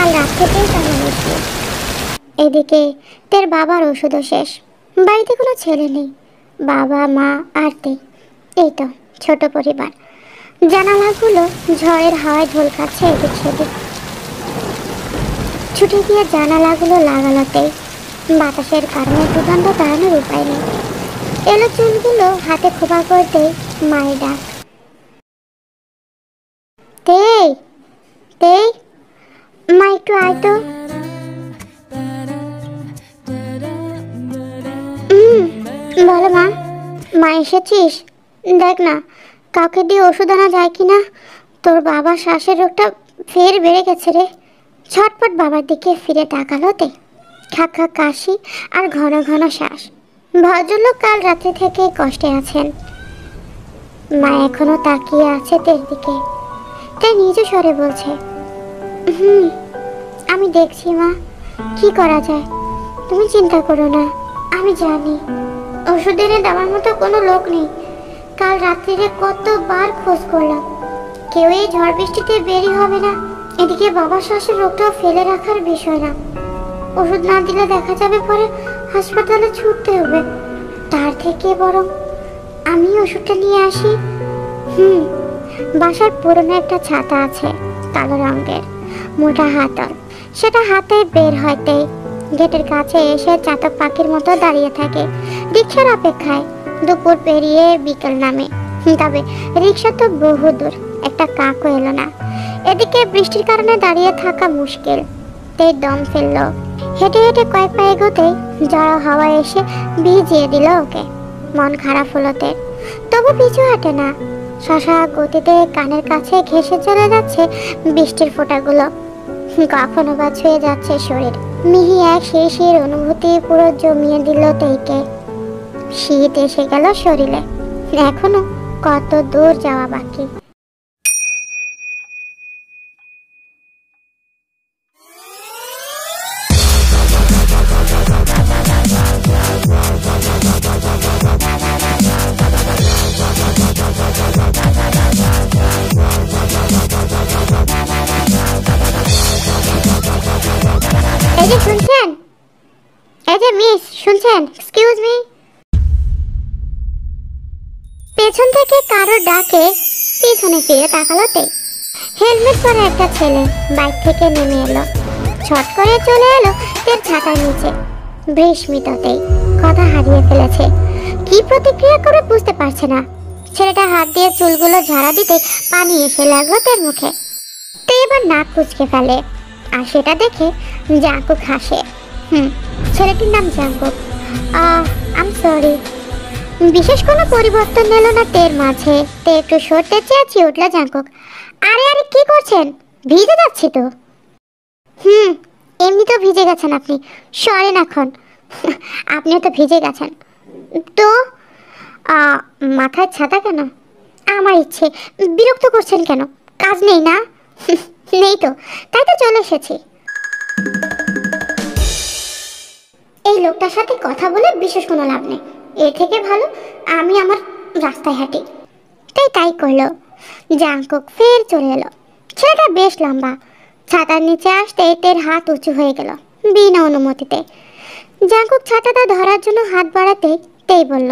কাল রাত থেকেই টানা বৃষ্টি। এদিকে তের বাবার ওষুধও শেষ। বাড়িতে কোনো ছেলে নেই, বাবা মা আর তে, এই তো ছোট পরিবার। জানালাগুলো ঝড়ের হাওয়ায় ঢোল খাচ্ছে এদিক সেদিক। ছুটে গিয়ে জানালাগুলো লাগালাতেই বাতাসের কারণে দুর্গন্ধ তাড়ানোর উপায় নেই। এলো চুলগুলো হাতে খোপা করতেই মায়ের ডাক, তেই তেই, মা একটু আয় তো। বলো মা। মা এসেছিস? দেখ না কাউকে দিয়ে ওষুধ আনা যায় কিনা, তোর বাবার শ্বাসের রোগটা ফের বেড়ে গেছে রে। ঝটপট বাবার দিকে ফিরে তাকালো তে। খা খা কাশি আর ঘন ঘন শ্বাস। ভদ্রলোক কাল রাত্রি থেকে কষ্টে আছেন। মা এখনো তাকিয়ে আছে তের দিকে। তাই নিজ স্বরে বলছে, আমি দেখছি মা, কি করা যায়। তুমি চিন্তা করো না, আমি জানি ওষুধ এনে দেওয়ার মতো কোনো লোক নেই। কাল রাত্রিরে কতবার খোঁজ করলাম, কেউ এই ঝড় বৃষ্টিতে বেরি হবে না। এদিকে বাবার শ্বাসের রোগটাও ফেলে রাখার বিষয় না। ওষুধ না দিলে দেখা যাবে পরে হাসপাতালে ছুটতে হবে। তার থেকে বরং আমি ওষুধটা নিয়ে আসি। বাসার পুরনো একটা ছাতা আছে, কালো রঙের, মোটা হাতল। সেটা হাতে বের হইতেই গেটের কাছে এসে চাতক পাখির মতো দাঁড়িয়ে থাকে রিক্সার অপেক্ষায়। দুপুর পেরিয়ে বিকেল নামে, তবে রিক্সা তো বহু দূর, একটা কাকও এলো না। এদিকে বৃষ্টির কারণে দাঁড়িয়ে থাকা মুশকিল। তেই দম ফেললো। হেঁটে হেঁটে কয়েক পা এগোতেই জড়ো হাওয়া এসে ভিজিয়ে দিল ওকে। মন খারাপ হলো তের, তবু পিছু হাঁটে না। শশা গতিতে কানের কাছে ঘেঁষে চলে যাচ্ছে বৃষ্টির ফোঁটাগুলো। কখনো বা ছুঁয়ে যাচ্ছে শরীর। মিহি এক শিরশির অনুভূতি পুরো জমিয়ে দিল তেইকে। শীত এসে গেল শরীরে, এখনো কত দূর যাওয়া বাকি। এই যে শুনছেন, এই যে মিস শুনছেন, এক্সকিউজ মি। পেছন থেকে কারোর ডাকে পিছনে ফিরে তাকালোতে হেলমেট পরা একটা ছেলে বাইক থেকে নেমে এলো। ছট করে চলে এলো তের ছাতার নিচে। বিস্মিততেই কথা হারিয়ে ফেলেছে, কি প্রতিক্রিয়া করে বুঝতে পারছে না। ছেলেটা হাত দিয়ে চুলগুলো ঝাড়া দিতে পানি এসে লাগলো তের মুখে। তে এবার নাক কুচকে ফেলে, আর সেটা দেখে জাঙ্কুক হাসে। ছেলেটির নাম জাঙ্কুক। আম সরি। বিশেষ কোনো পরিবর্তন এলো না তের মাঝে। তে একটু সরতে চেয়েছি, উঠল জাঙ্কুক। আরে আরে কি করছেন, ভিজে যাচ্ছি তো। এমনি তো ভিজে গেছেন আপনি, সরেন এখন। আপনিও তো ভিজে গেছেন তো। মাথায় ছাতা কেন? আমার ইচ্ছে। বিরক্ত করছেন কেন? কাজ নেই না? নেই তো, তাই তো চলে এসেছি। এই লোকটার সাথে কথা বলে বিশেষ কোনো লাভ নেই, এর থেকে ভালো আমি আমার রাস্তায় হাঁটি। তাই করলো। জাঙ্কুক ফের চলে এলো। ছেলেটা বেশ লম্বা। ছাতার নিচে আসতে তের হাত উঁচু হয়ে গেল বিনা অনুমতিতে। জাঙ্কুক ছাতাটা ধরার জন্য হাত বাড়াতে তেই বলল,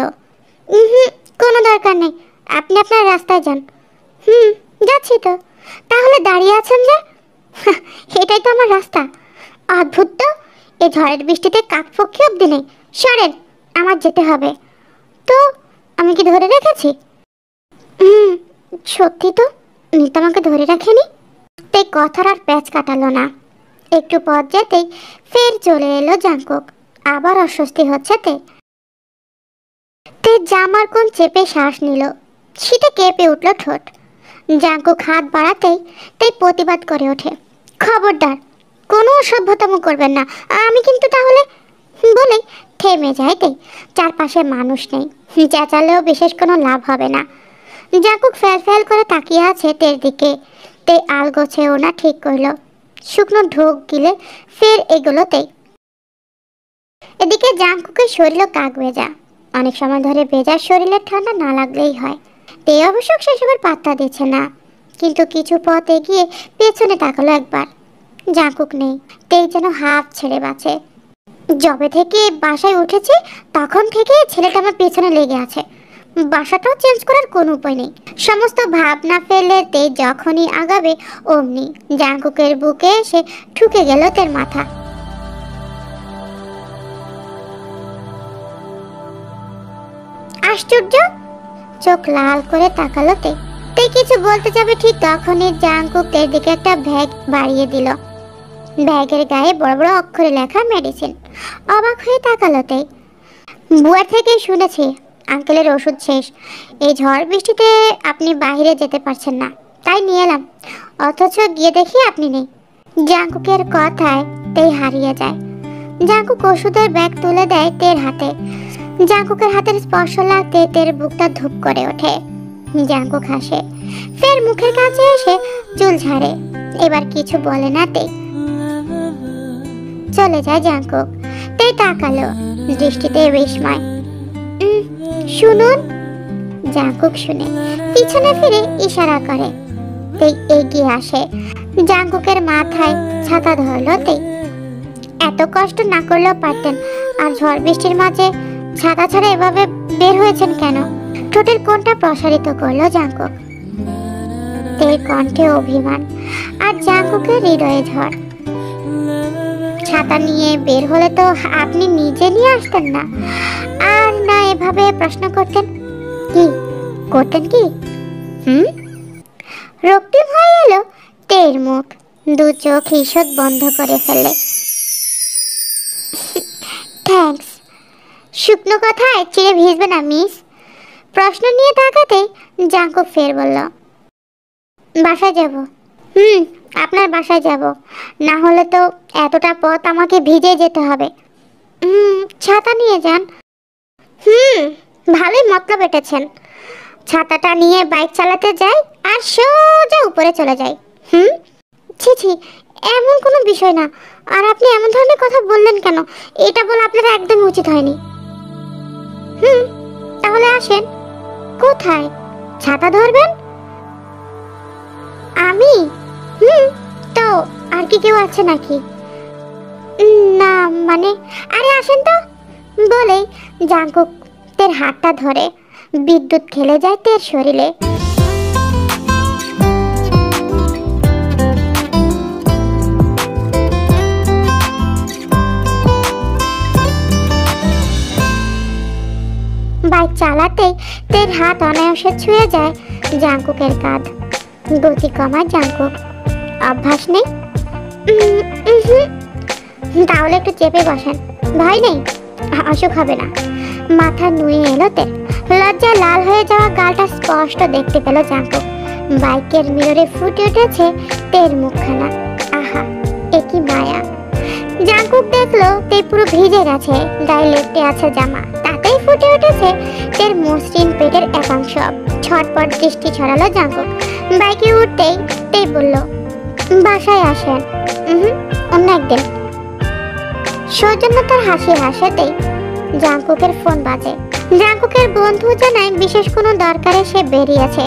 কোনো দরকার নেই, আপনি আপনার রাস্তায় যান। যাচ্ছি তো। তাহলে দাঁড়িয়ে আছেন যে? এটাই তো আমার রাস্তা। অদ্ভুত তো, এই ঝড়ের বৃষ্টিতে কাকপক্ষী অব্দি নেই। সরেন, আমার যেতে হবে। তো আমি কি ধরে রেখেছি? সত্যি তো, উনি তো আমাকে ধরে রাখেনি। তাই কথার আর প্যাচ কাটালো না। একটু পথ যেতেই ফের চলে এলো জাঙ্কুক। আবার অস্বস্তি হচ্ছে তে জামার কোণ চেপে শ্বাস নিল। শীতে কেঁপে উঠল ঠোঁট। জাঙ্কুক হাত বাড়াতেই তাই প্রতিবাদ করে ওঠে, খবরদার, কোনো অসভ্যতাম করবেন না, আমি কিন্তু তাহলে। বলে থেমে যায় তাই। চারপাশে মানুষ নেই, চেঁচালেও বিশেষ কোনো লাভ হবে না। জাঙ্কুক ফ্যাল ফ্যাল করে তাকিয়ে আছে তের দিকে। তে আলগোছে ওনা ঠিক করলো। শুকনো ঢোক গিলে ফের এগোলোতেই। এদিকে জাঙ্কুকের শরীরও কাক ভেজা। অনেক সময় ধরে ভেজা শরীরের ঠান্ডা না লাগলেই হয়। তে অবশ্য সেসবের পাত্তা দিচ্ছে না, কিন্তু কিছু পথ এগিয়ে পেছনে তাকালো একবার। জাঙ্কুক নেই। তেই যেন হাফ ছেড়ে বাঁচে। যবে থেকে বাসায় উঠেছে তখন থেকে ছেলেটা আমার পেছনে লেগে আছে। বাসাটাও চেঞ্জ করার কোনো উপায় নেই। সমস্ত ভাবনা ফেলে তেই যখনই আগাবে অমনি জাঙ্কুকের বুকে এসে ঠুকে গেল তের মাথা। আশ্চর্য! চোখ লাল করে তাকালো তে কিছু বলতে যাবে ঠিক তখনই জাঙ্কুক তের দিকে একটা ব্যাগ বাড়িয়ে দিল। ব্যাগের গায়ে বড় বড় অক্ষরে লেখা মেডিসিন। অবাক হয়ে তাকালো তে। বুয়ার থেকে শুনেছি আঙ্কেলের ওষুধ শেষ। এই ঝড় বৃষ্টিতে আপনি বাইরে যেতে পারছেন না, তাই নিয়ে এলাম। অথচ গিয়ে দেখি আপনি নেই। জাঙ্কুকের কথায় তেই হারিয়ে যায়। জাঙ্কুক ওষুধের ব্যাগ তুলে দেয় তের হাতে। জাঙ্কুকের হাতের স্পর্শ লাগতে তের বুকটা ধুপ করে ওঠে। জাঙ্কুক হাসে, ফের মুখের কাছে এসে চুল ঝাড়ে। এবার কিছু বলে না তে। চলে যায় জাঙ্কুক। তে তাকালো, দৃষ্টিতে বিস্ময়। শুনুন। জাঙ্কুক শুনে পিছনে ফিরে ইশারা করে। তে এগিয়ে আসে। জাঙ্কুকের মাথায় ছাতা ধরলো তে। এত কষ্ট না করলেও পারতেন, আর ঝড় বৃষ্টির মাঝে ছাতা ছাড়া এভাবে বের হয়েছেন কেন? ঠোঁটের কোণটা প্রসারিত করলো জাঙ্কুক। তের কণ্ঠে অভিমান আর জাঙ্কুকের হৃদয়ে ঝড়। ছাতা নিয়ে বের হলে তো আপনি নিজে নিয়ে আসতেন না, আর না এভাবে প্রশ্ন করতেন। কি করতেন কি? রক্তিম হয়ে এলো তের মুখ। দু চোখ ঈষৎ বন্ধ করে ফেলে। থ্যাঙ্কস। শুকনো কথায় চিড়ে ভিজবে না মিস। প্রশ্ন নিয়ে তাকাতে জাঙ্কুক ফের বলল, বাসায় যাব। আপনার বাসায় যাব, না হলে তো এতটা পথ আমাকে ভিজে যেতে হবে। ছাতা নিয়ে যান। ভালোই মতলব এঁটেছেন। ছাতাটা নিয়ে বাইক চালাতে যাই আর সোজা উপরে চলে যাই। ছি ছি, এমন কোনো বিষয় না। আর আপনি এমন ধরনের কথা বললেন কেন? এটা বলা আপনার একদম উচিত হয়নি। তাহলে আসেন। কোথায়? ছাতা ধরবেন? আমি? তো আর কি কেউ আছে নাকি? না মানে, আরে আসেন তো বলেই জাঙ্কুক তের হাতটা ধরে। বিদ্যুৎ খেলে যায় তের শরীরে। বাইক চালাতেই তের হাত অনায়াসে ছুঁয়ে যায় জাঙ্কুকের কাঁধ। গতি কমায় জাঙ্কুক। অভ্যাস নেই? তাহলে একটু চেপে বসেন। ভয় নেই, অসুখ হবে না। মাথা নুয়ে এলো তের। লজ্জায় লাল হয়ে যাওয়া গালটা স্পষ্ট দেখতে পেল জাঙ্কুক। বাইকের মিররে ফুটে উঠেছে তের মুখখানা। আহা, এ কি মায়া! জাঙ্কুক দেখলো তে পুরো ভিজে গেছে। গায়ে লেপ্টে আছে জামা, তাতেই ফুটে উঠেছে তের মসৃণ পেটের একাংশ। ছটপট দৃষ্টি ছড়ালো জাঙ্কুক। বাইকে উঠতেই তে বলল, বাসায় আসেন। অন্য একদিন। সৌজন্যতার হাসি হাসেতেই জাঙ্কুকের ফোন বাজে। জাঙ্কুকের বন্ধু জানায় বিশেষ কোনো দরকারে সে বেরিয়েছে।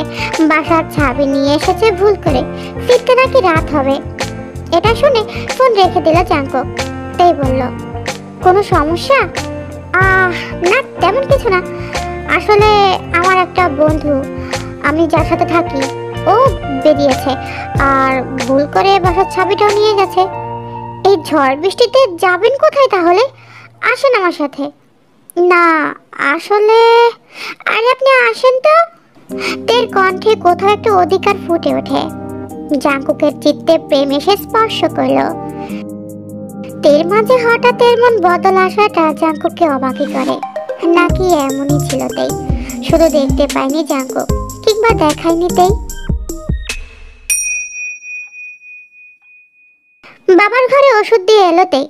বাসার চাবি নিয়ে এসেছে ভুল করে, ফিরতে নাকি রাত হবে। এটা শুনে ফোন রেখে দিল জাঙ্কুক। তাই বলল, কোনো সমস্যা? না তেমন কিছু না। আসলে আমার একটা বন্ধু, আমি যার সাথে থাকি, ও বেরিয়েছে আর ভুল করে বাসার চাবিটাও নিয়ে গেছে। এই ঝড় বৃষ্টিতে যাবেন কোথায় তাহলে? আসেন আমার সাথে। না আসলে, আরে আপনি আসেন তো। তের কণ্ঠে কোথাও একটা অধিকার ফুটে ওঠে। জাঙ্কুকের চিত্তে প্রেম এসে স্পর্শ করলো। তের মাঝে হঠাৎ এর মন বদল আসাটা জাঙ্কুককে অবাকই করে। নাকি এমনই ছিল তেই, শুধু দেখতে পায়নি জাঙ্কুক, কিংবা দেখায়নি তেই। বাবার ঘরে ওষুধ দিয়ে এলো তেই।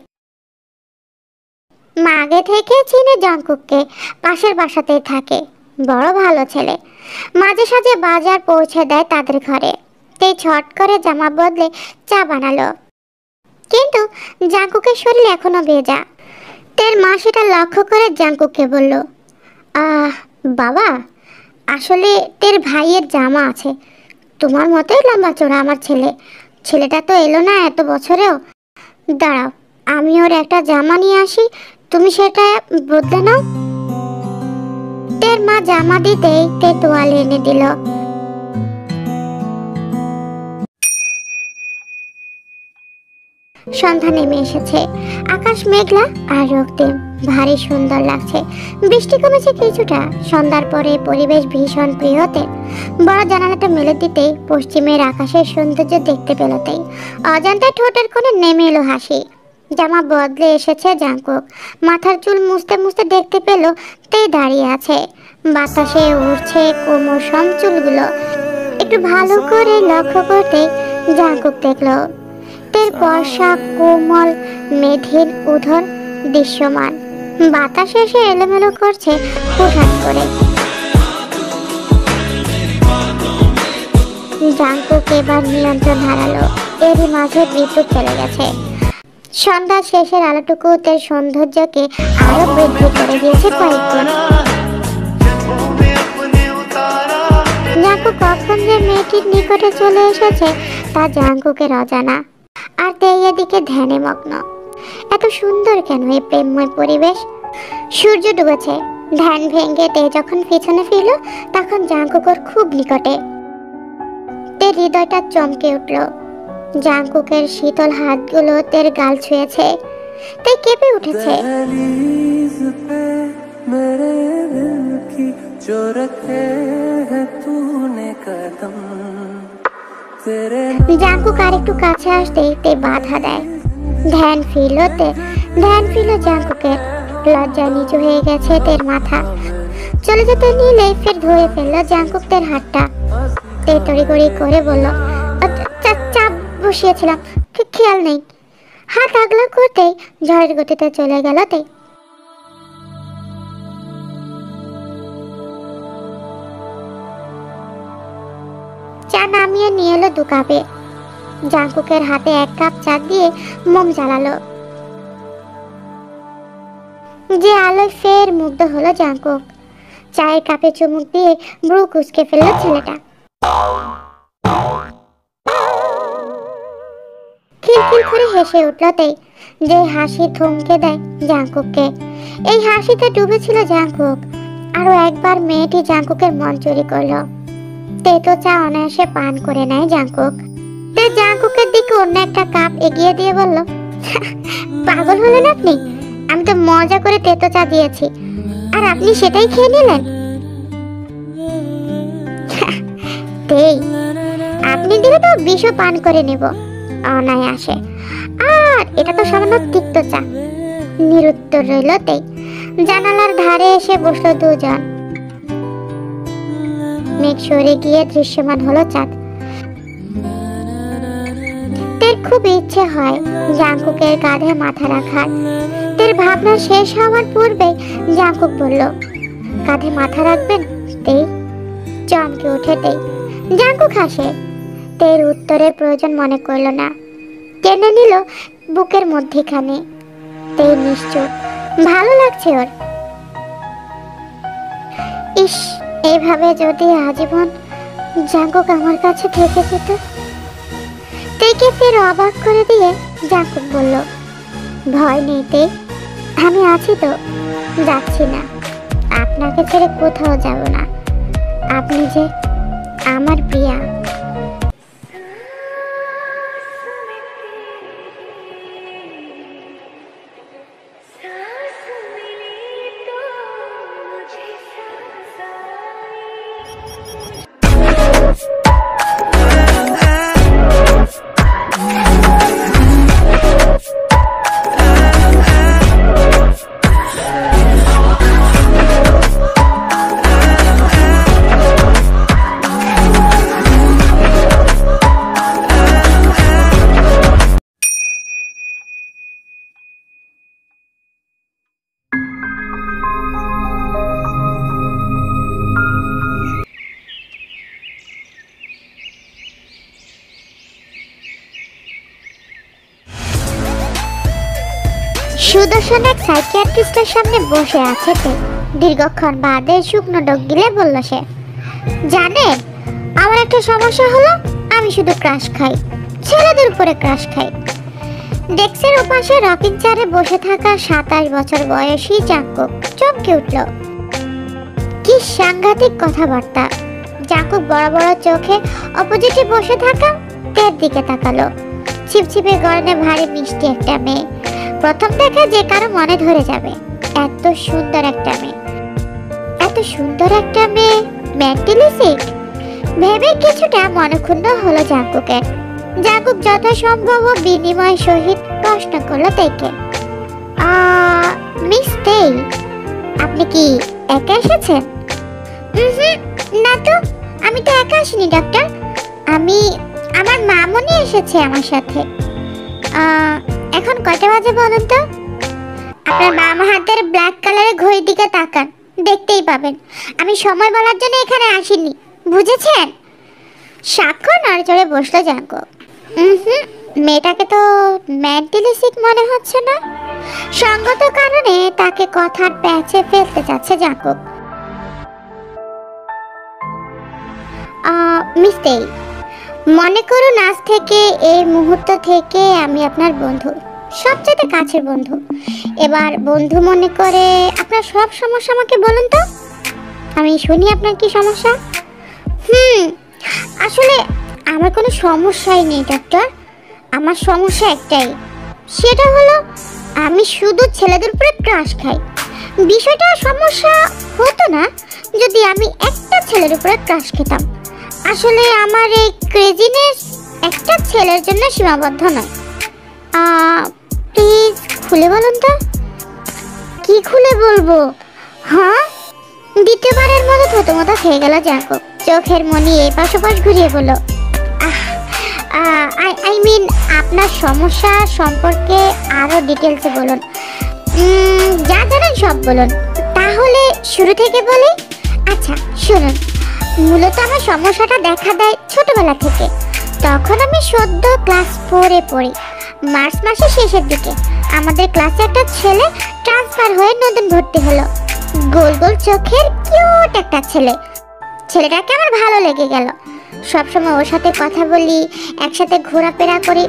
মা আগে থেকে চিনে জাঙ্কুককে, পাশের বাসাতেই থাকে। বড় ভালো ছেলে। মাঝে সাঝে বাজার পৌঁছে দেয় তাদের ঘরে। তেই ছট করে জামা বদলে চা বানালো। কিন্তু জাঙ্কুকের শরীর এখনো ভেজা। তের মা সেটা লক্ষ্য করে জাঙ্কুককে বলল, বাবা, আসলে তের ভাইয়ের জামা আছে, তোমার মতোই লম্বা চড়া আমার ছেলে, ছেলেটা তো এলো না এত বছরেও। দাঁড়াও, আমি ওর একটা জামা নিয়ে আসি, তুমি সেটা বদলে নাও। তের মা জামা দিতেই তে তোয়ালে এনে দিল। সন্ধ্যা নেমে এসেছে, আকাশ মেঘলা আর রক্তিম, ভারী সুন্দর লাগছে। বৃষ্টি কমেছে কিছুটা। সন্ধ্যার পরে পরিবেশ ভীষণ প্রিয়তে বড় জানালাটা মেলে দিতেই পশ্চিমের আকাশের সৌন্দর্য দেখতে পেলতেই অজান্তে ঠোঁটের কোণে নেমে এলো হাসি। জামা বদলে এসেছে জাঙ্কুক, মাথার চুল মুছতে মুছতে দেখতে পেল তে দাঁড়িয়ে আছে। বাতাসে উড়ছে কোমল সম চুলগুলো। একটু ভালো করে লক্ষ্য করতে জাঙ্কুক দেখলো তের বর্ষা কোমল মেধির উধর দৃশ্যমান। বাতাস এসে এলোমেলো করছে হুটহাট করে। জাঙ্কুক এবার নিয়ন্ত্রণ হারালো। এরই মাঝে বিদ্যুৎ চলে গেছে। সন্ধ্যা শেষের আলোটুকু তের সৌন্দর্যকে আরো বৃদ্ধি করে দিয়েছে কয়েকগুণ। জাঙ্কুক কখন যে মেয়েটির নিকটে চলে এসেছে তা জাঙ্কুকের অজানা। আর তে এদিকে ধ্যানে মগ্ন। এত সুন্দর কেন এই প্রেমময় পরিবেশ? সূর্য ডুবেছে। ধ্যান ভেঙে তে যখন পিছনে ফিরল তখন জাঙ্কুকর খুব নিকটে। তের হৃদয়টা চমকে উঠল। জাঙ্কুকের শীতল হাতগুলো তের গাল ছুঁয়েছে। তে কেঁপে উঠেছে। জাঙ্কুক আর একটু কাছে আসতেই তে বাধা দেয়। ধ্যান ফিরল জাঙ্কুকের। লজ্জা নিচু হয়ে গেছে তের মাথা। চলে যেতে নিলে ফের ধরে ফেলল জাঙ্কুক তের হাতটা। তে তড়িঘড়ি করে বলল, চাপ বসিয়েছিলাম, খেয়াল নেই। হাত আগলা করতেই ঝড়ের গতিতে চলে গেল তে। চা নামিয়ে নিয়ে এলো 2 কাপে। জাঙ্কুকের হাতে 1 কাপ চা দিয়ে মোম জ্বালালো। যে আলোয় ফের মুগ্ধ হলো জাঙ্কুক। চায়ের কাপে চুমুক দিয়ে ব্রু কুঁচকে ফেললো ছেলেটা। খিলখিল করে হেসে উঠলতেই যে হাসি থমকে দেয় জাঙ্কুককে। এই হাসিতে ডুবেছিল জাঙ্কুক। আরো একবার মেয়েটি জাঙ্কুকের মন চুরি করলো। তেতো চা অনায়াসে পান করে নেয় জাঙ্কুক। তে জাঙ্কুকের দিকে অন্য একটা কাপ এগিয়ে দিয়ে বলল, পাগল হলেন আপনি? আমি তো মজা করে তেতো চা দিয়েছি আর আপনি সেটাই খেয়ে নিলেন। তেই আপনি দিলে তো বিষও পান করে নেব অনায়াসে। আর এটা তো সামান্য তিক্ত চা। নিরুত্তর রইল তেই। জানালার ধারে এসে বসলো দুজন। মেঘ সরে গিয়ে দৃশ্যমান হলো চাঁদ। তের খুব ইচ্ছে হয় জাঙ্কুকের কাঁধে মাথা রাখার। তের ভাবনা শেষ হওয়ার পূর্বে জাঙ্কুক বলল, কাঁধে মাথা রাখবেন? তেই চমকে উঠে তেই। জাঙ্কুক হাসে। তের উত্তরের প্রয়োজন মনে করল না। টেনে নিল বুকের মধ্যেখানে। তেই নিশ্চুপ। ভালো লাগছে ওর। ইস, এইভাবে যদি আজীবন জাঙ্কুক আমার কাছে থেকে যেত। তেকে ফের অবাক করে দিয়ে জাঙ্কুক বলল, ভয় নেই তে, আমি আছি তো, যাচ্ছি না। আপনাকে ছেড়ে কোথাও যাব না। আপনি যে আমার প্রিয়া। সুদর্শন এক সাইকিয়াট্রিস্টের সামনে বসে আছে তে। দীর্ঘক্ষণ বাদে শুকনো ডগ গিলে বলল সে, জানেন আমার একটা সমস্যা হলো, আমি শুধু ক্রাশ খাই, ছেলেদের উপরে ক্রাশ খাই। ডেস্কের ওপাশে রকিং চেয়ারে বসে থাকা 27 বছর বয়সী জাঙ্কুক চমকে উঠল। কি সাংঘাতিক কথাবার্তা! জাঙ্কুক বড় বড় চোখে অপোজিটে বসে থাকা তের দিকে তাকালো। ছিপছিপে গড়নে ভারী মিষ্টি একটা মেয়ে, প্রথম দেখে যে কারো মনে ধরে যাবে। এত সুন্দর একটা মেয়ে, এত সুন্দর একটা মেয়ে মেন্টালি সিক ভেবে কিছুটা মনক্ষুণ্ণ হলো জাঙ্কুকের। জাঙ্কুক যথাসম্ভব বিনিময় সহিত প্রশ্ন করলো তেকে, মিস তেই, আপনি কি একা এসেছেন? না তো, আমি তো একা আসিনি ডক্টর, আমার মামনি এসেছে আমার সাথে। এখন কয়টা বাজে বলুন তো? আপনার বাম হাতের ব্ল্যাক কালারের ঘড়ির দিকে তাকান, দেখতেই পাবেন। আমি সময় বলার জন্য এখানে আসিনি, বুঝেছেন? সাক্ষ্য নড়চড়ে বসলো জাঙ্কুক। মেয়েটাকে তো মেন্টালি সিক মনে হচ্ছে না। সঙ্গত কারণে তাকে কথার প্যাচে ফেলতে যাচ্ছে জাঙ্কুক। মিস তেই, মনে করুন আজ থেকে এই মুহূর্ত থেকে আমি আপনার বন্ধু, সবচেয়ে কাছের বন্ধু। এবার বন্ধু মনে করে আপনার সব সমস্যা আমাকে বলুন তো, আমি শুনি আপনার কি সমস্যা। আসলে আমার কোনো সমস্যাই নেই ডক্টর, আমার সমস্যা একটাই, সেটা হলো আমি শুধু ছেলেদের উপরে ক্রাশ খাই। বিষয়টা সমস্যা হতো না যদি আমি একটা ছেলের উপরে ক্রাশ খেতাম। আসলে আমার এই ক্রেজিনেস একটা ছেলের জন্য সীমাবদ্ধ নয়। প্লিজ খুলে বলুন তো। কি খুলে বলবো? হ্যাঁ, দ্বিতীয়বারের মতো থতমত খেয়ে গেল জাঙ্কুক। চোখের মনি এপাশ ওপাশ ঘুরিয়ে বলল, আই মিন আপনার সমস্যা সম্পর্কে আরো ডিটেলসে বলুন, যা জানেন সব বলুন। তাহলে শুরু থেকে বলি। আচ্ছা শুনুন, মূলত আমার সমস্যাটা দেখা দেয় ছোটবেলা থেকে। তখন আমি সদ্য ক্লাস 4-এ পড়ি। মার্চ মাসের শেষের দিকে আমাদের ক্লাসে একটা ছেলে ট্রান্সফার হয়ে নতুন ভর্তি হলো। গোল গোল চোখের কিউট একটা ছেলে। ছেলেটাকে আমার ভালো লেগে গেল। সবসময় ওর সাথে কথা বলি, একসাথে ঘোরাফেরা করি,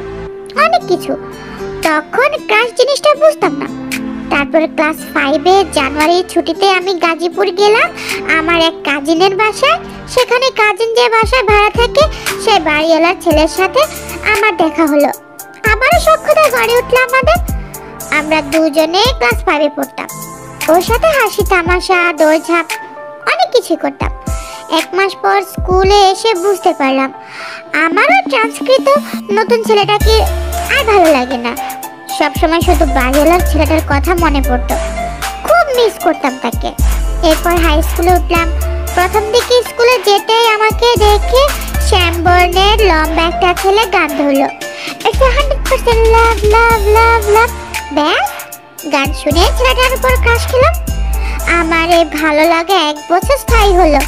অনেক কিছু। তখন ক্রাশ জিনিসটা বুঝতাম না। তারপরে ক্লাস 5-এ জানুয়ারির ছুটিতে আমি গাজীপুর গেলাম আমার এক কাজিনের বাসায়। সেখানে কাজিন যে বাসায় ভাড়া থাকে সেই বাড়িওয়ালার ছেলের সাথে আমার দেখা হলো। আবারও সখ্যতা গড়ে উঠল আমাদের। আমরা দুজনে ক্লাস 5-এ পড়তাম। ওর সাথে হাসি তামাশা, দৌড়ঝাঁপ, অনেক কিছু করতাম। 1 মাস পর স্কুলে এসে বুঝতে পারলাম আমারও ট্রান্সকৃত নতুন ছেলেটাকে আর ভালো লাগে না। সবসময় শুধু বাড়িওয়ালার ছেলেটার কথা মনে পড়তো, খুব মিস করতাম তাকে। এরপর হাই স্কুলে উঠলাম। প্রথম দিকে স্কুলে যেতেই আমাকে দেখে শ্যামবর্ণের লম্বা একটা ছেলে গান ধরলো, 100% লাভ লাভ লাভ লাভ। ব্যাস, গান শুনে ছেলেটার উপর ক্রাশ খেলাম। আমার এই ভালো লাগা 1 বছর স্থায়ী হলো।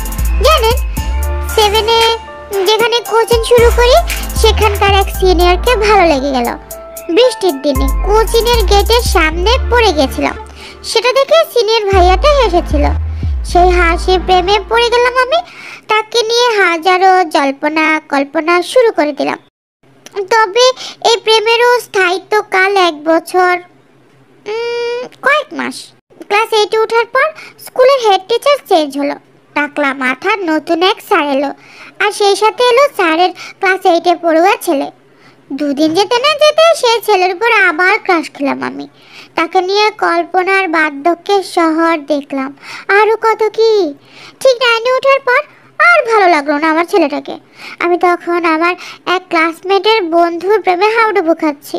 জানেন, 7-এ যেখানে কোচিং শুরু করি সেখানকার এক সিনিয়রকে ভালো লেগে গেল। বৃষ্টির দিনে কোচিংয়ের গেটের সামনে পড়ে গেছিলাম। সেটা দেখে সিনিয়র ভাইয়াটা হেসেছিল। সেই হাসি প্রেমে পড়ে গেলাম আমি। তাকে নিয়ে হাজারো জল্পনা কল্পনা শুরু করে দিলাম। তবে এই প্রেমেরও স্থায়িত্বকাল 1 বছর কয়েক মাস। ক্লাস 8-এ ওঠার পর স্কুলের হেড টিচার চেঞ্জ হলো। টাকলা মাথার নতুন এক স্যার এলো, আর সেই সাথে এলো স্যারের ক্লাস 8-এ পড়ুয়া ছেলে। 2 দিন যেতে না যেতে সেই ছেলের উপর আবার ক্রাশ খেলাম আমি। তাকে নিয়ে কল্পনার বার্ধক্যের শহর দেখলাম, আরও কত কি। ঠিক 9-এ ওঠার পর আর ভালো লাগলো না আমার ছেলেটাকে। আমি তখন আমার এক ক্লাসমেটের বন্ধুর প্রেমে হাউডুবু খাচ্ছি।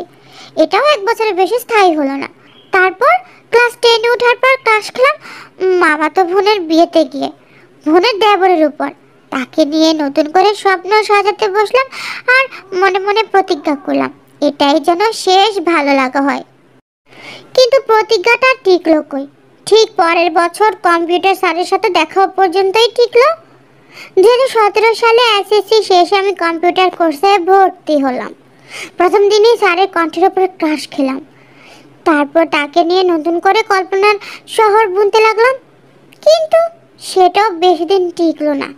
এটাও 1 বছরের বেশি স্থায়ী হলো না। তারপর ক্লাস 10-এ ওঠার পর ক্রাশ খেলাম মামাতো বোনের বিয়েতে গিয়ে, বোনের দেবরের উপর। তাকে নিয়ে নতুন করে স্বপ্ন সাজাতে বসলাম আর মনে মনে প্রতিজ্ঞা করলাম এটাই যেন শেষ ভালো লাগা হয়। কিন্তু প্রতিজ্ঞাটা টিকলো কই? ঠিক পরের বছর কম্পিউটার স্যারের সাথে দেখা পর্যন্তই টিকলো। 2017 সালে এসএসসি শেষে আমি কম্পিউটার কোর্সে ভর্তি হলাম। প্রথম দিনই স্যারের কণ্ঠের উপরে ক্রাশ খেলাম। তারপর তাকে নিয়ে নতুন করে কল্পনার শহর বুনতে লাগলাম, কিন্তু সেটাও বেশি দিন টিকলো না।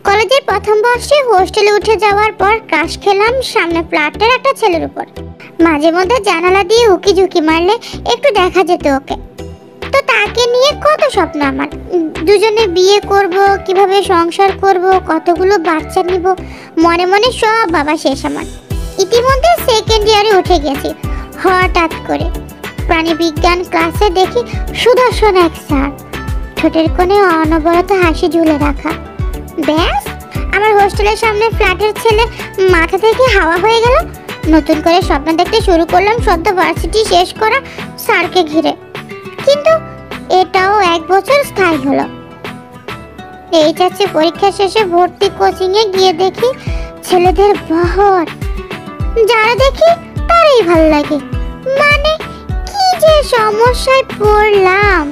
কলেজের প্রথম বর্ষে হোস্টেলে উঠে যাওয়ার পর ক্রাশ খেলাম সামনে ফ্ল্যাটের একটা ছেলের উপর। মাঝে মধ্যে জানালা দিয়ে উকি ঝুঁকি মারলে একটু দেখা যেত ওকে। তো তাকে নিয়ে কত স্বপ্ন আমার, দুজনে বিয়ে করব, কিভাবে সংসার করব, কতগুলো বাচ্চা নিব, মনে মনে সব বাবা শেষ আমার। ইতিমধ্যে সেকেন্ড ইয়ারে উঠে গেছি। হঠাৎ করে প্রাণীবিজ্ঞান ক্লাসে দেখি সুদর্শন এক স্যার, ঠোঁটের কোণে অনবরত হাসি ঝুলে রাখা। ব্যাস, আমার হোস্টেলের সামনে ফ্ল্যাটের ছেলে মাথা থেকে হাওয়া হয়ে গেল। নতুন করে স্বপ্ন দেখতে শুরু করলাম সদ্য ভার্সিটি শেষ করা স্যারকে ঘিরে। কিন্তু এটাও 1 বছর স্থায়ী হলো। এইচএসসি পরীক্ষা শেষে ভর্তি কোচিংয়ে গিয়ে দেখি ছেলেদের বহর, যারা দেখি তারই ভালো লাগে। মানে কি যে সমস্যায় পড়লাম।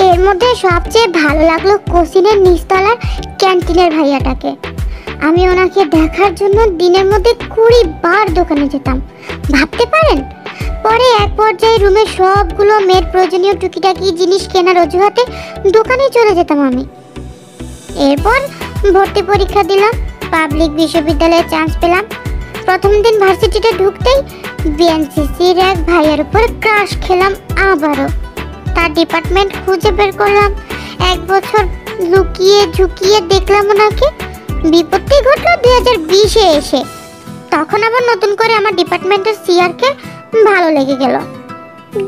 এর মধ্যে সবচেয়ে ভালো লাগলো কোচিনের নিচতলার ক্যান্টিনের ভাইয়াটাকে। আমি ওনাকে দেখার জন্য দিনের মধ্যে 20 বার দোকানে যেতাম, ভাবতে পারেন। পরে এক পর্যায়ে রুমে সবগুলো মেয়ের প্রয়োজনীয় টুকিটাকি জিনিস কেনার অজুহাতে দোকানে চলে যেতাম আমি। এরপর ভর্তি পরীক্ষা দিলাম, পাবলিক বিশ্ববিদ্যালয়ে চান্স পেলাম। প্রথম দিন ভার্সিটিতে ঢুকতেই বিএনসিসির এক ভাইয়ের উপর ক্রাশ খেলাম আবারও। তার ডিপার্টমেন্ট খুঁজে বের করলাম। 1 বছর লুকিয়ে ঝুঁকিয়ে দেখলাম ওনাকে। বিপত্তি ঘটল 2020-এ এসে। তখন আবার নতুন করে আমার ডিপার্টমেন্টের সিআরকে ভালো লেগে গেল।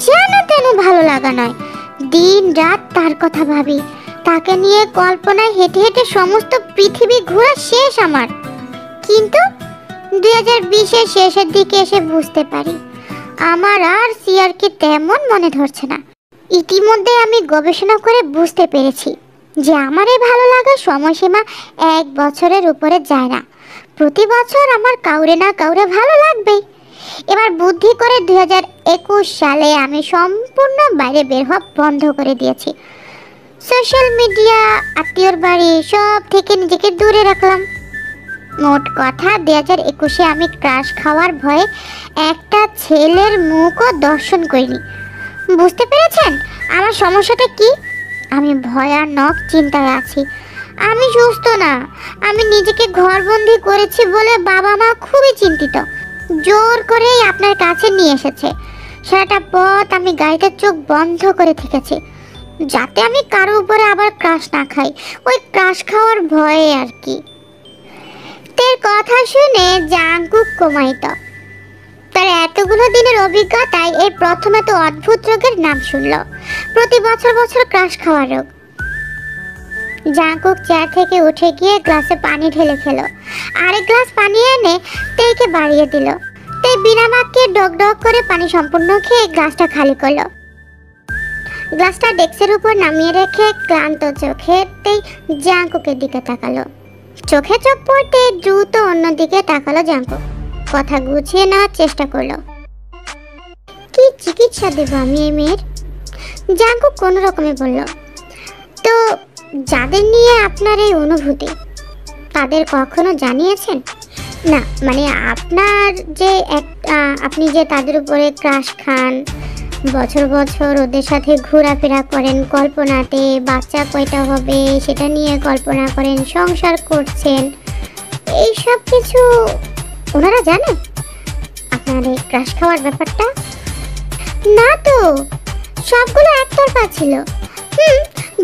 যেন তেন ভালো লাগা নয়, দিন রাত তার কথা ভাবি। তাকে নিয়ে কল্পনায় হেঁটে হেঁটে সমস্ত পৃথিবী ঘোরা শেষ আমার। কিন্তু 2020-এর শেষের দিকে এসে বুঝতে পারি আমার আর সিআরকে তেমন মনে ধরছে না। ইতিমধ্যে আমি গবেষণা করে বুঝতে পেরেছি যে আমার এই ভালো লাগার সময়সীমা 1 বছরের উপরে যায় না। প্রতি বছর আমার কাউরে না কাউরে ভালো লাগবেই। এবার বুদ্ধি করে 2021 সালে আমি সম্পূর্ণ বাইরে বের হওয়া বন্ধ করে দিয়েছি। সোশ্যাল মিডিয়া, আত্মীয়র বাড়ি সব থেকে নিজেকে দূরে রাখলাম। মোট কথা 2021-এ আমি ক্রাশ খাওয়ার ভয়ে একটা ছেলের মুখও দর্শন করিনি। বুঝতে পেরেছেন আমার সমস্যাটা কি? আমি ভয়ানক চিন্তায় আছি। আমি সুস্থ না, আমি নিজেকে ঘরবন্দি করেছি বলে বাবা মা খুবই চিন্তিত। জোর করেই আপনার কাছে নিয়ে এসেছে। সারাটা পথ আমি গাড়িতে চোখ বন্ধ করে থেকেছি, যাতে আমি কারো উপরে আবার ক্রাশ না খাই, ওই ক্রাশ খাওয়ার ভয়ে আর কি। তের কথা শুনে জাঙ্কুক কমাইত। তার এতগুলো দিনের অভিজ্ঞতায় এই প্রথম এত অদ্ভুত রোগের নাম শুনল, প্রতি বছর বছর ক্রাশ খাওয়ার রোগ। জাঙ্কুক চেয়ার থেকে উঠে গিয়ে গ্লাসে পানি ঢেলে খেলো। আরেক গ্লাস পানি এনে তেইকে বাড়িয়ে দিল। তেই বিনা বাক্যে ডক ডক করে পানি সম্পূর্ণ খেয়ে গ্লাসটা খালি করলো। গ্লাসটা ডেস্কের উপর নামিয়ে রেখে ক্লান্ত চোখে তেই জাঙ্কুকের দিকে তাকালো। চোখে চোখ পড়তে দ্রুত অন্যদিকে তাকালো জাঙ্কুক। কথা গুছিয়ে নেওয়ার চেষ্টা করলো। কি চিকিৎসা দেব আমি এই মেয়ের? জাঙ্কুক কোনো রকমে বলল, তো যাদের নিয়ে আপনার এই অনুভূতি তাদের কখনো জানিয়েছেন? না মানে আপনার যে আপনি যে তাদের উপরে ক্রাশ খান, বছর বছর ওদের সাথে ঘোরাফেরা করেন, কল্পনাতে বাচ্চা কয়টা হবে সেটা নিয়ে কল্পনা করেন, সংসার করছেন, এই সব কিছু ওনারা জানে আপনার এই ক্রাশ খাওয়ার ব্যাপারটা? না তো, সবগুলো একতরফা ছিল।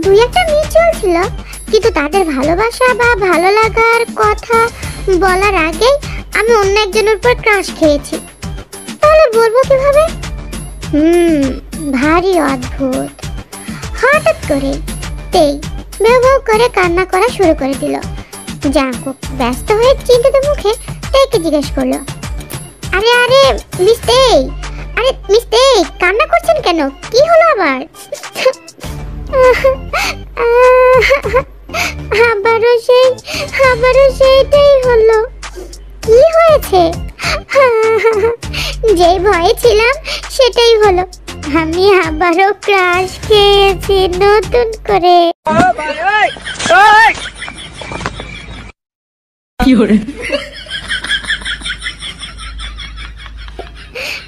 2-1টা মিউচুয়াল ছিল, কিন্তু তাদের ভালোবাসা বা ভালো লাগার কথা বলার আগেই আমি অন্য একজনের উপর ক্রাশ খেয়েছি। তাহলে বলবো কিভাবে? ভারী অদ্ভুত। হঠাৎ করে তেই ভেউ ভেউ করে কান্না করা শুরু করে দিল। জাঙ্কুক ব্যস্ত হয়ে চিন্তিত মুখে তেইকে জিজ্ঞেস করলো, আরে আরে মিস তেই, আরে মিস তেই কান্না করছেন কেন? কি হলো আবার? আবারও সেইটাই হলো। কি হয়েছে? যেই ভয়ে ছিলাম সেটাই হলো। আমি আবারও ক্রাশ খেয়েছি নতুন করে।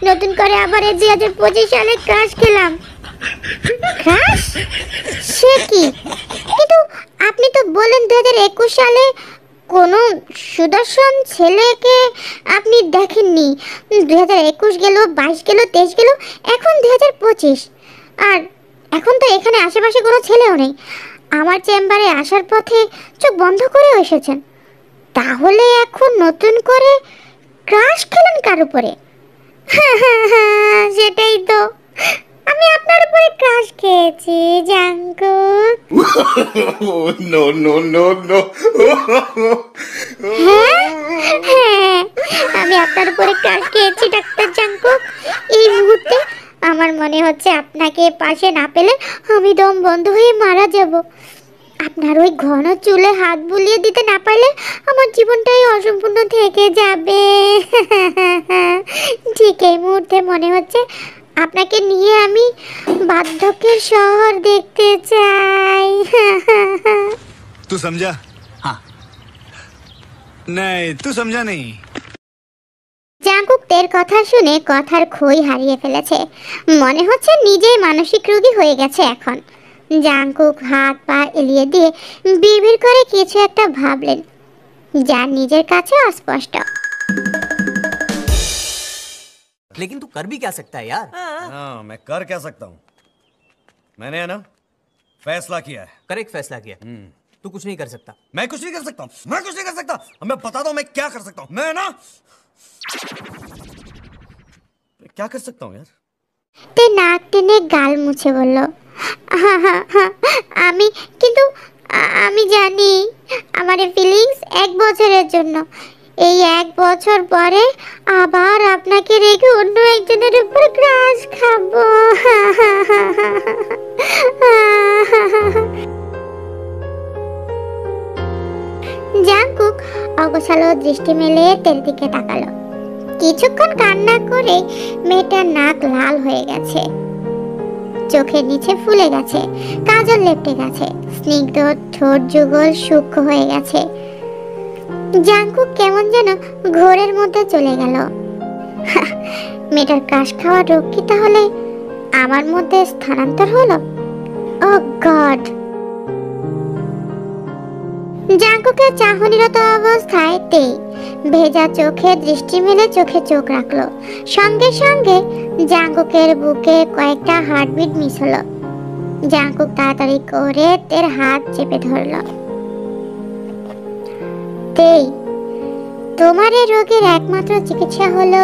নতুন করে আবার 2025 সালে ক্রাশ খেলাম। ক্রাশ? সে কি? কিন্তু আপনি তো বলেন 2021 সালে কোনো সুদর্শন ছেলেকে আপনি দেখেননি। 2021 গেল, 22 গেল, 23 গেল, এখন 2025। আর এখন তো এখানে আশেপাশে কোনো ছেলেও নেই। আমার চেম্বারে আসার পথে চোখ বন্ধ করে এসেছেন, তাহলে এখন নতুন করে ক্রাশ খেলেন কার উপরে? সেটাই তো, আমি আপনার উপরে ক্রাশ খেয়েছি Jungkook. No no no no. হ্যাঁ, আমি আপনার উপরে ক্রাশ খেয়েছি ডাক্তার জাঙ্কুক। এই মুহূর্তে আমার মনে হচ্ছে আপনাকে পাশে না পেলে আমি দম বন্ধ হয়ে মারা যাব। আপনার ওই ঘন চুলে হাত বুলিয়ে দিতে না পারলে আমার জীবনটাই অসম্পূর্ণ থেকে যাবে। ঠিক এই মুহূর্তে মনে হচ্ছে আপনাকে নিয়ে আমি বার্ধক্যের শহর দেখতে চাই। तू समझा? हाँ। नहीं, तू समझा नहीं। জাঙ্কুক তের কথা শুনে কথার খই হারিয়ে ফেলেছে। মনে হচ্ছে নিজেই মানসিক রোগী হয়ে গেছে এখন। জাঙ্কুক হাত পা এলিয়ে দিয়ে বিড়বিড় করে কিছু একটা ভাবলেন, যা নিজের কাছে অস্পষ্ট। लेकिन तू कर भी क्या सकता है यार? हाँ मैं कर क्या सकता हूँ, मैंने है ना फैसला किया है। कर एक फैसला किया। तू कुछ नहीं कर सकता। मैं कुछ नहीं कर सकता हूँ, मैं कुछ नहीं कर सकता। अब मैं बताता हूँ मैं क्या कर सकता हूँ। मैं ना मैं क्या कर सकता हूँ यार। তে নাক টেনে গাল মুছে বলল, আমি কিন্তু আমি জানি আমার ফিলিংস 1 বছরের জন্য। এই 1 বছর পরে আবার আপনাকে রেখে অন্য একজনের উপর ক্রাশ খাবো। জাঙ্কুক অগোছালো দৃষ্টি মেলে তের দিকে তাকালো। কিছুক্ষণ কান্না করে মেয়েটার নাক লাল হয়ে গেছে, চোখের নিচে ফুলে গেছে, কাজল লেপটে গেছে, স্নিগ্ধ ঠোঁট যুগল সূক্ষ্ম হয়ে গেছে। জাঙ্কুক কেমন যেন ঘোরের মধ্যে চলে গেল। মেয়েটার ক্রাশ খাওয়ার রোগ কি তাহলে আমার মধ্যে স্থানান্তর হলো? ও গড! জাঙ্কুকের চাহনিরত অবস্থায় তেই ভেজা চোখে দৃষ্টি মেলে চোখে চোখ রাখলো। সঙ্গে সঙ্গে জাঙ্কুকের বুকে কয়েকটা হার্টবিট মিস হলো। জাঙ্কুক তাড়াতাড়ি করে তের হাত চেপে ধরলো। তেই, তোমার এই রোগের একমাত্র চিকিৎসা হলো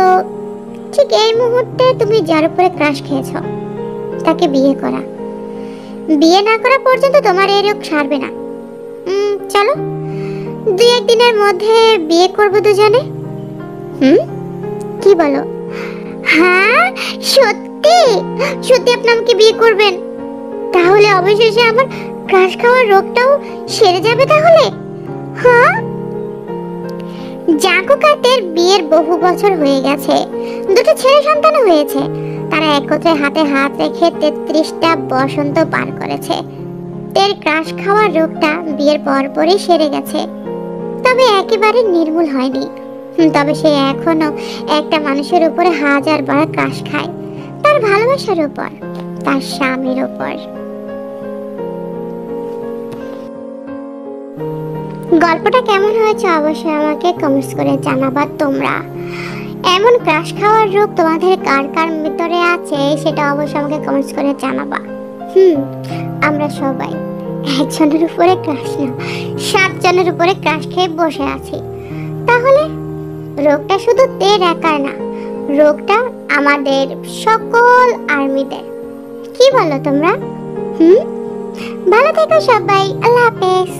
ঠিক এই মুহূর্তে তুমি যার উপরে ক্রাশ খেয়েছ তাকে বিয়ে করা। বিয়ে না করা পর্যন্ত তোমার এই রোগ সারবে না। চলো 2-1 দিনের মধ্যে বিয়ে করবো দুজনে। কি বলো? হ্যাঁ সত্যি সত্যি আপনি আমাকে বিয়ে করবেন? তাহলে অবশেষে আমার ক্রাশ খাওয়ার রোগটাও সেরে যাবে তাহলে। হ্যাঁ, জাঙ্কুক আর তের বিয়ের বহু বছর হয়ে গেছে, 2টি ছেলে সন্তান হয়েছে। তারা একত্রে হাতে হাত রেখে 33টা বসন্ত পার করেছে। তের ক্রাশ খাওয়ার রোগটা বিয়ের পরপরই সেরে গেছে, তবে একেবারে নির্মূল হয়নি। তবে সে এখনো একটা মানুষের উপরে 1000 বার ক্রাশ খায়, তার ভালোবাসার উপর, তার স্বামীর উপর। গল্পটা কেমন হয়েছে অবশ্যই আমাকে কমেন্টস করে জানাবা তোমরা। এমন ক্রাশ খাওয়ার রোগ তোমাদের কার কার ভিতরে আছে সেটা অবশ্যই আমাকে কমেন্টস করে জানাবা। আমরা সবাই একজনের উপরে ক্রাশ না 7 জনের উপরে ক্রাশ খেয়ে বসে আছি। তাহলে রোগটা শুধু তের একার না, রোগটা আমাদের সকল আর্মিদের। কি বলো তোমরা? ভালো থেকো সবাই, আল্লাহ হাফেজ।